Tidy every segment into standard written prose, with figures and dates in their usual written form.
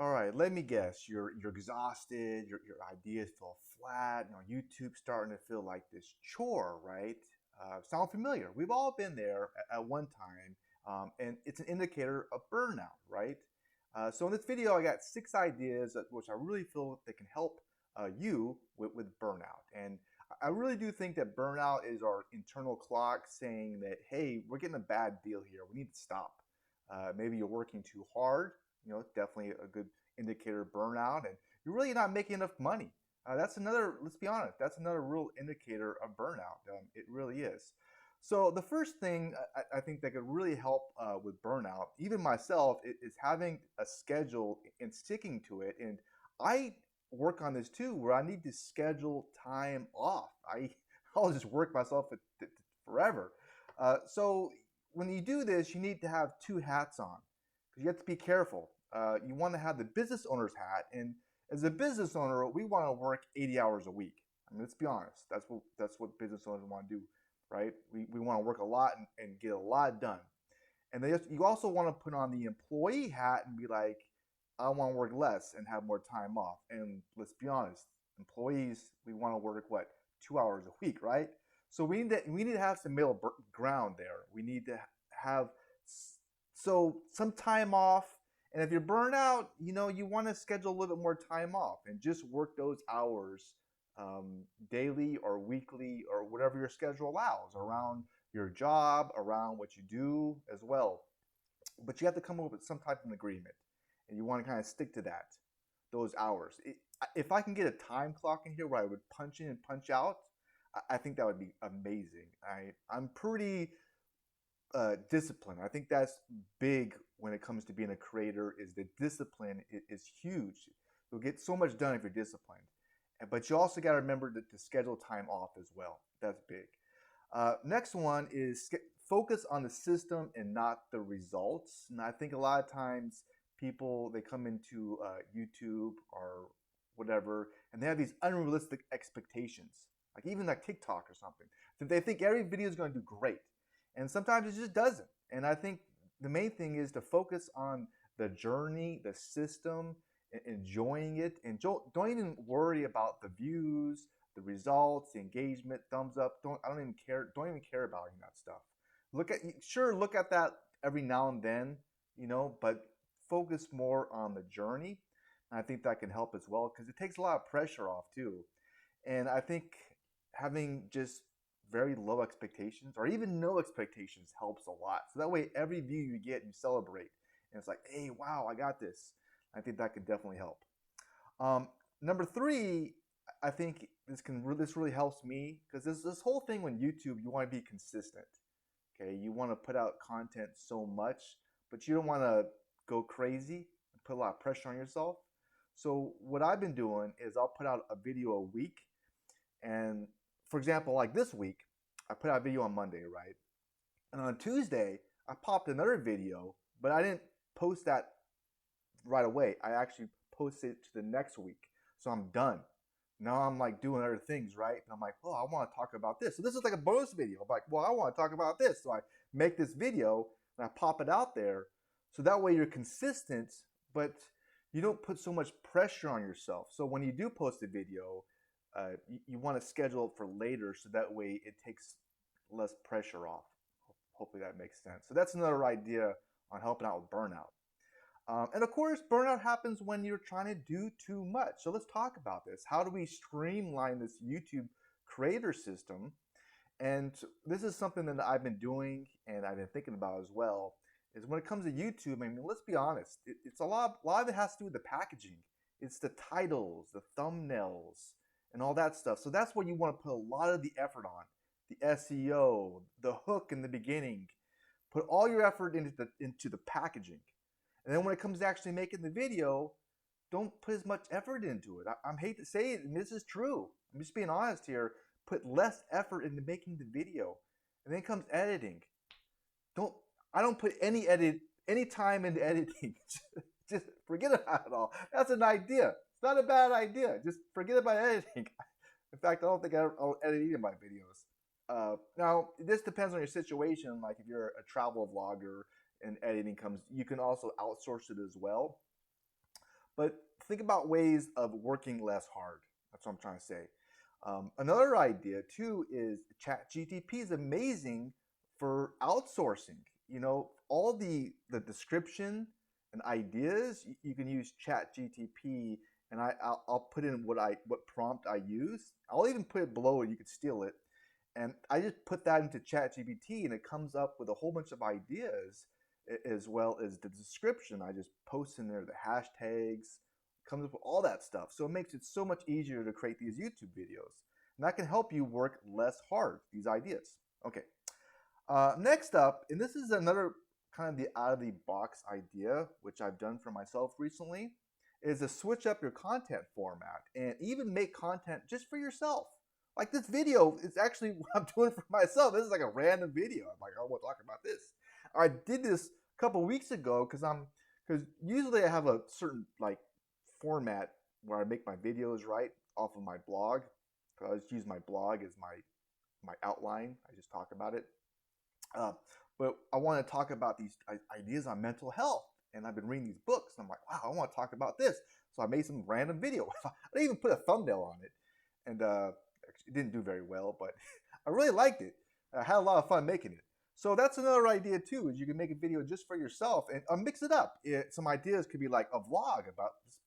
All right, let me guess. You're exhausted. Your ideas feel flat. YouTube's starting to feel like this chore, right? Sound familiar? We've all been there at one time, and it's an indicator of burnout, right? So in this video, I got 6 ideas which I really feel that can help you with burnout. And I really do think that burnout is our internal clock saying that, hey, we're getting a bad deal here. We need to stop. Maybe you're working too hard. Definitely a good indicator of burnout, and you're really not making enough money. That's another, let's be honest, that's another real indicator of burnout. It really is. So the first thing I think that could really help with burnout, even myself, is having a schedule and sticking to it. And I work on this too, where I need to schedule time off. I'll just work myself forever. So when you do this, you need to have two hats on because you have to be careful. You want to have the business owner's hat, and as a business owner, we want to work 80 hours a week. I mean, let's be honest. That's what business owners want to do, right? We want to work a lot and get a lot done. And you also want to put on the employee hat and be like, I want to work less and have more time off. And let's be honest, employees, we want to work what, 2 hours a week, right? So we need to have some middle ground there. We need to have some time off. And if you're burnt out, you want to schedule a little bit more time off and just work those hours daily or weekly or whatever your schedule allows around your job, around what you do as well. But you have to come up with some type of agreement, and you want to kind of stick to those hours. If I can get a time clock in here where I would punch in and punch out, I think that would be amazing. I'm pretty disciplined. I think that's big when it comes to being a creator. Is the discipline is huge. You'll get so much done if you're disciplined, but you also got to remember to schedule time off as well. That's big. Next one is focus on the system and not the results. And I think a lot of times people, they come into YouTube or whatever, and they have these unrealistic expectations, like even like TikTok or something. So they think every video is going to do great, and sometimes it just doesn't. And I think the main thing is to focus on the journey, the system, enjoying it, and don't even worry about the views, the results, the engagement, thumbs up. I don't even care. Don't even care about any of that stuff. Look at that every now and then, but focus more on the journey. And I think that can help as well because it takes a lot of pressure off too. And I think having just very low expectations or even no expectations helps a lot. So that way, every view you get, you celebrate, and it's like, hey, wow, I got this. I think that can definitely help. Number three, I think this really helps me because this whole thing when YouTube, you want to be consistent. Okay, you want to put out content so much, but you don't want to go crazy and put a lot of pressure on yourself. So what I've been doing is I'll put out a video a week, and for example, like this week, I put out a video on Monday, right? And on Tuesday, I popped another video, but I didn't post that right away. I actually posted it to the next week. So I'm done. Now I'm like doing other things, right? And I'm like, oh, I want to talk about this. So this is like a bonus video. I'm like, well, I want to talk about this. So I make this video and I pop it out there. So that way you're consistent, but you don't put so much pressure on yourself. So when you do post a video, you want to schedule it for later so that way it takes less pressure off. Hopefully that makes sense. So that's another idea on helping out with burnout. And of course, burnout happens when you're trying to do too much. So let's talk about this. How do we streamline this YouTube creator system? And this is something that I've been doing and I've been thinking about as well, is when it comes to YouTube, I mean, let's be honest, it's a lot of it has to do with the packaging. It's the titles, the thumbnails, and all that stuff. So that's what you want to put a lot of the effort on. The SEO, the hook in the beginning. Put all your effort into the packaging. And then when it comes to actually making the video, don't put as much effort into it. I hate to say it, and this is true. I'm just being honest here. Put less effort into making the video. And then comes editing. I don't put any time into editing. Just forget about it all. That's an idea. It's not a bad idea. Just forget about editing. In fact, I don't think I'll edit any of my videos. Now, this depends on your situation. Like if you're a travel vlogger and editing comes, you can also outsource it as well. But think about ways of working less hard. That's what I'm trying to say. Another idea too is ChatGPT is amazing for outsourcing. You know, all the description and ideas you can use ChatGPT, and I'll put in what prompt I use. I'll even put it below, and you can steal it. And I just put that into ChatGPT, and it comes up with a whole bunch of ideas as well as the description. I just post in there the hashtags, comes up with all that stuff. So it makes it so much easier to create these YouTube videos. And that can help you work less hard, these ideas. Okay. Next up, and this is another kind of the out of the box idea, which I've done for myself recently, is to switch up your content format and even make content just for yourself. Like this video is actually what I'm doing for myself. This is like a random video. I'm like, I want to talk about this. I did this a couple weeks ago because usually I have a certain like format where I make my videos right off of my blog. I just use my blog as my outline. I just talk about it. But I want to talk about these ideas on mental health. And I've been reading these books. And I'm like, wow, I want to talk about this. So I made some random video. I didn't even put a thumbnail on it. And it didn't do very well, but I really liked it. I had a lot of fun making it. So that's another idea too, is you can make a video just for yourself and mix it up. Some ideas could be like a vlog about just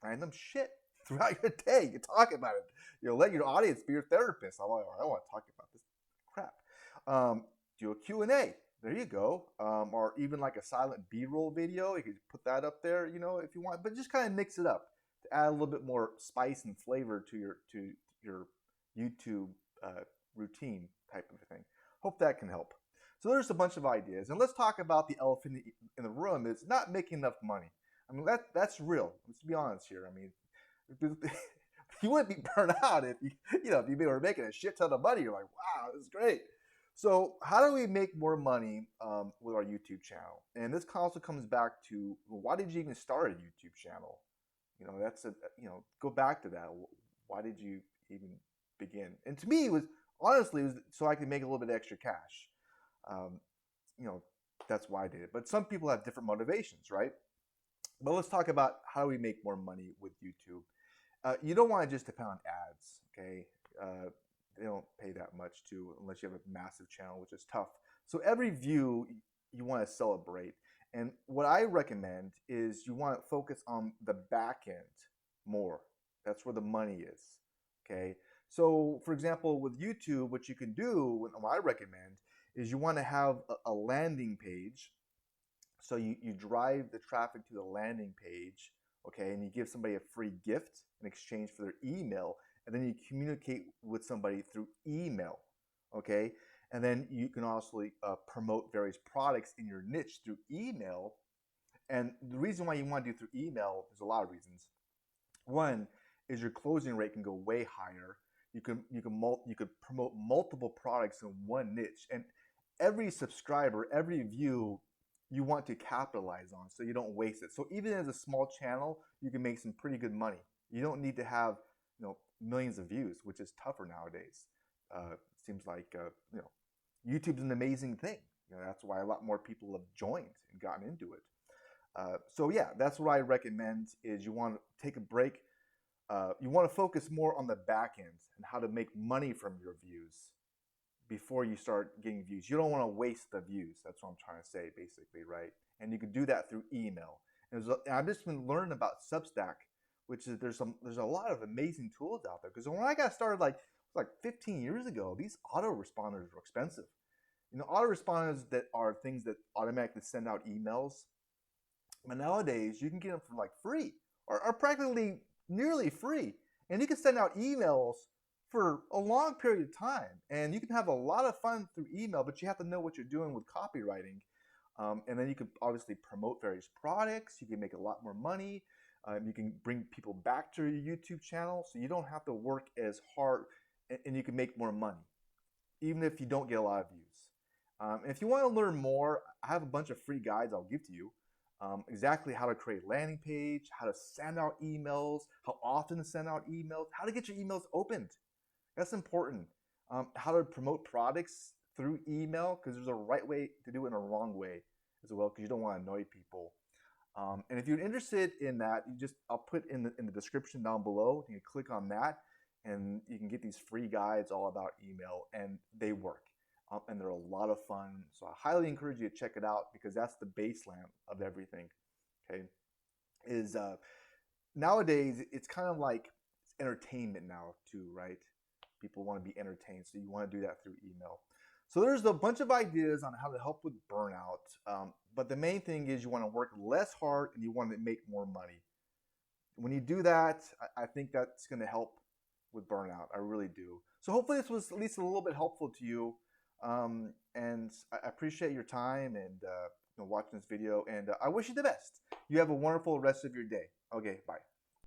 random shit throughout your day. You talk about it. Let your audience be your therapist. I want to talk about this crap. Do a Q&A. There you go. Or even like a silent B-roll video. You could put that up there, if you want. But just kind of mix it up to add a little bit more spice and flavor to your YouTube routine type of thing. Hope that can help. So there's a bunch of ideas. And let's talk about the elephant in the room. It's not making enough money. I mean, that's real. Let's be honest here. I mean, you wouldn't be burned out if if you were making a shit ton of money. You're like, wow, this is great. So how do we make more money with our YouTube channel? And this also comes back to, well, why did you even start a YouTube channel? Go back to that. Why did you even begin? And to me, it was so I could make a little bit of extra cash. That's why I did it. But some people have different motivations, right? But let's talk about how do we make more money with YouTube. You don't want to just depend on ads, okay? They don't pay that much too, unless you have a massive channel, which is tough. So every view you want to celebrate. And what I recommend is you want to focus on the back end more. That's where the money is, okay? So for example, with YouTube, what you can do, what I recommend, is you want to have a landing page. So you drive the traffic to the landing page, okay, and you give somebody a free gift in exchange for their email, and then you communicate with somebody through email, okay? And then you can also promote various products in your niche through email. And the reason why you want to do through email, there's a lot of reasons. One is your closing rate can go way higher. You could promote multiple products in one niche, and every subscriber, every view, you want to capitalize on so you don't waste it. So even as a small channel, you can make some pretty good money. You don't need to have millions of views, which is tougher nowadays. It seems like YouTube's an amazing thing. That's why a lot more people have joined and gotten into it. So yeah, that's what I recommend. Is you want to take a break. You want to focus more on the back end and how to make money from your views before you start getting views. You don't want to waste the views. That's what I'm trying to say, basically, right? And you can do that through email. And I've just been learning about Substack, which is there's a lot of amazing tools out there. Because when I got started like 15 years ago, these autoresponders were expensive. Autoresponders that are things that automatically send out emails. But nowadays, you can get them for like free or practically nearly free. And you can send out emails for a long period of time. And you can have a lot of fun through email, but you have to know what you're doing with copywriting. And then you can obviously promote various products. You can make a lot more money. You can bring people back to your YouTube channel, so you don't have to work as hard, and you can make more money, even if you don't get a lot of views. And if you want to learn more, I have a bunch of free guides I'll give to you. Exactly how to create a landing page, how to send out emails, how often to send out emails, how to get your emails opened. That's important. How to promote products through email, because there's a right way to do it and a wrong way as well, because you don't want to annoy people. And if you're interested in that, I'll put in the description down below. You can click on that, and you can get these free guides all about email, and they work. And they're a lot of fun. So I highly encourage you to check it out because that's the baseline of everything. Okay, is nowadays it's kind of like entertainment now too, right? People want to be entertained, so you want to do that through email. So there's a bunch of ideas on how to help with burnout, but the main thing is you want to work less hard and you want to make more money. When you do that, I think that's going to help with burnout. I really do. So hopefully this was at least a little bit helpful to you, and I appreciate your time and watching this video. And I wish you the best. You have a wonderful rest of your day. Okay, bye.